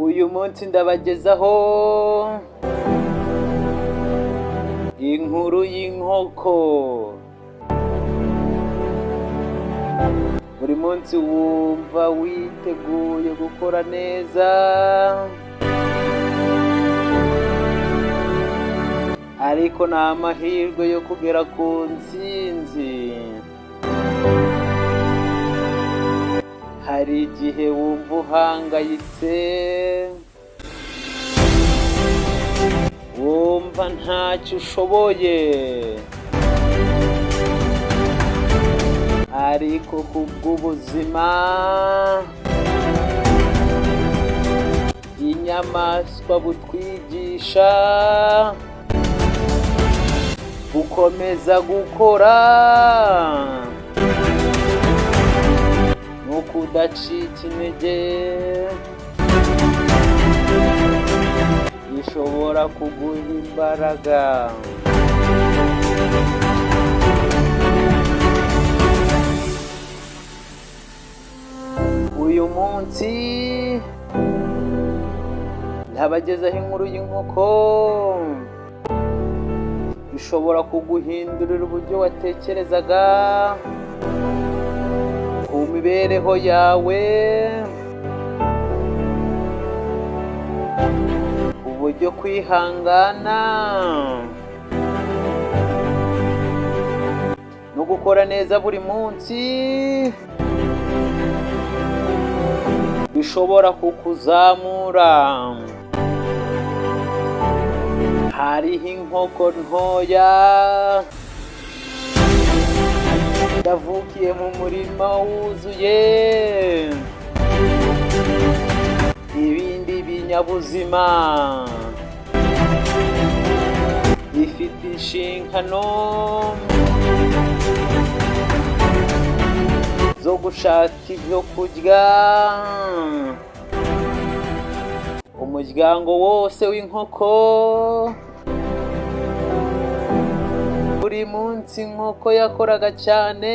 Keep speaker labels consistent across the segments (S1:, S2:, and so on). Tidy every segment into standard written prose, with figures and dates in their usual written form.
S1: uyu munsi ndabagezaho inkuru y'inkoko. Buri munsi wumva witeguye gukora neza, ariko nta mahirwe yo kugera ku ntsinzi. Hari igihe wumva uhangayitse, wumva ntacyo ushoboye, ariko kubw'ubuzima, inyamaswa butwigisha gukomeza gukora no kudacika intege. Bishobora kuguha imbaraga. Uyu munsi ndabagezaho inkuru y'inkoko bishobora kuguhindurira uburyo watekerezaga ku mibereho yawe, uburyo kwihangana no gukora neza buri munsi bishobora kukuzamura. Hariho inkoko ntoya yavukiye mu murima wuzuye ibindi binyabuzima, ifite inshingano zo gushaka ibyo kurya. Umuryango wose w'inkoko, buri munsi inkoko yakoraga cyane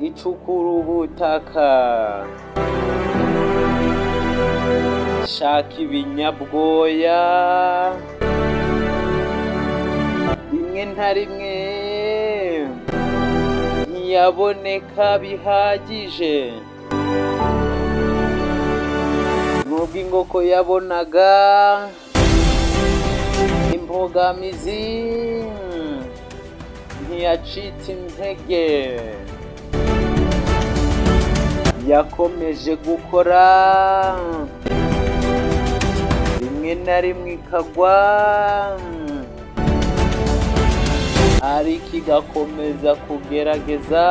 S1: icukura ubutaka, ishaka ibinyabwoya, rimwe na rimwe ntiyaboneka bihagije. Nubwo inkoko yabonaga imbogamizi, ntiyacitse intege, yakomeje gukora, rimwe na rimwe ikagwa, ariko igakomeza kugerageza.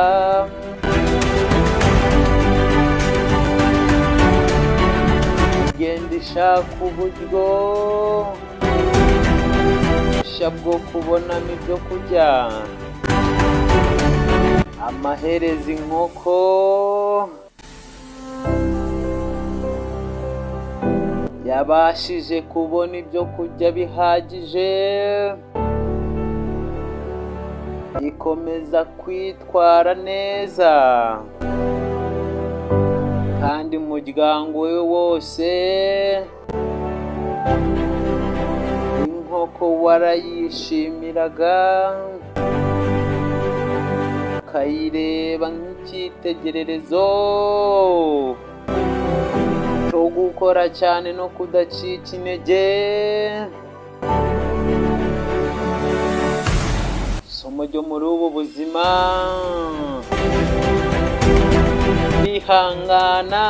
S1: Igenda ishaka uburyo bushya bwo kubonamo ibyo kurya. Amaherezo inkoko yabashije kubona ibyo kurya bihagije, ikomeza kwitwara neza, kandi umuryango we wose inkoko warayishimiraga, ukayireba nk'icyitegererezo cyo gukora cyane no kudacika intege. Isomo ryo muri ubu buzima: kwihangana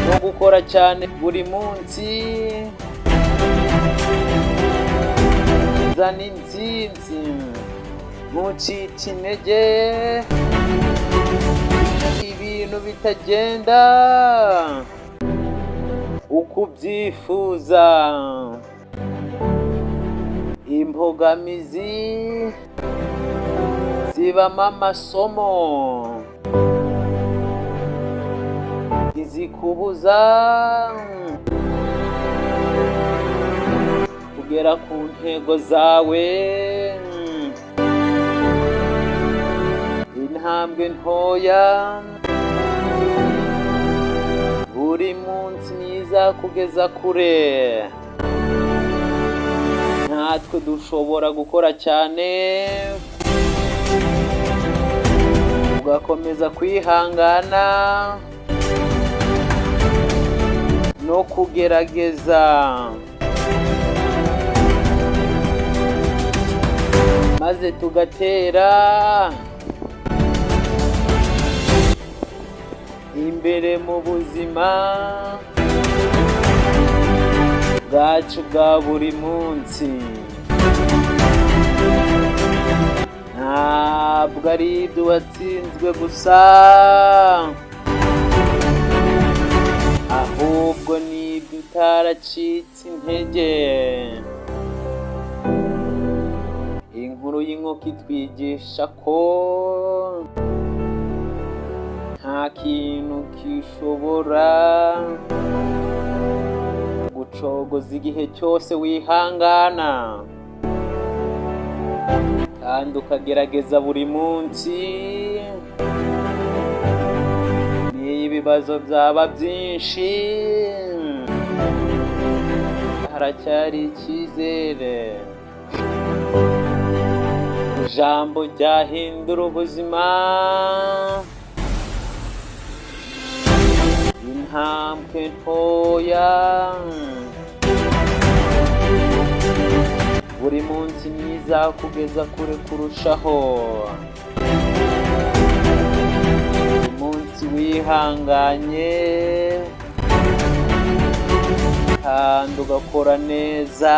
S1: no gukora cyane buri munsi bizana intsinzi. Ntucike intege ibintu bitagenda uko ubyifuza. Imbogamizi zibamo amasomo, ntizikubuza kugera ku ntego zawe. intambwe ntoya buri munsi niza kugeza kure. Natwe dushobora gukora cyane tugakomeza kwihangana no kugerageza, maze tugatera imbere mu buzima bwacu bwa buri munsi. Ntabwo ari ibyo watsinzwe gusa, ahubwo ni ibyo utaracitse intege. Inkuru y'inkoko itwigisha ko nta kintu gishobora gucogoza igihe cyose wihangana kandi ukagerageza buri munsi. Niyo ibibazo byaba byinshi, haracyari icyizere. Ijambo ryahindura ubuzima, intambwe ntoya, buri munsi mwiza kugeza kure kurushaho. Buri munsi wihanganye kandi ugakora neza,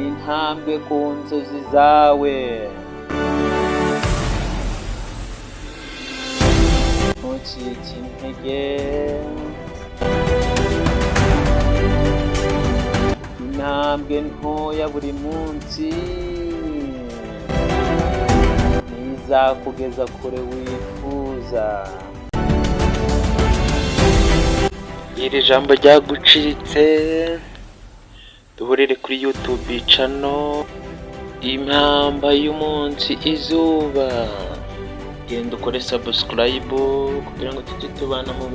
S1: intambwe ku nzozi zawe. Ntucike intege, intambwe ntoya buri munsi ntizakugeza kure wifuza. Iri jambo ryagucitse, duhurire kuri YouTube channel Impamba y'Umunsi Izuba. Genda ukore subscribe kugira ngo tujye tubana mu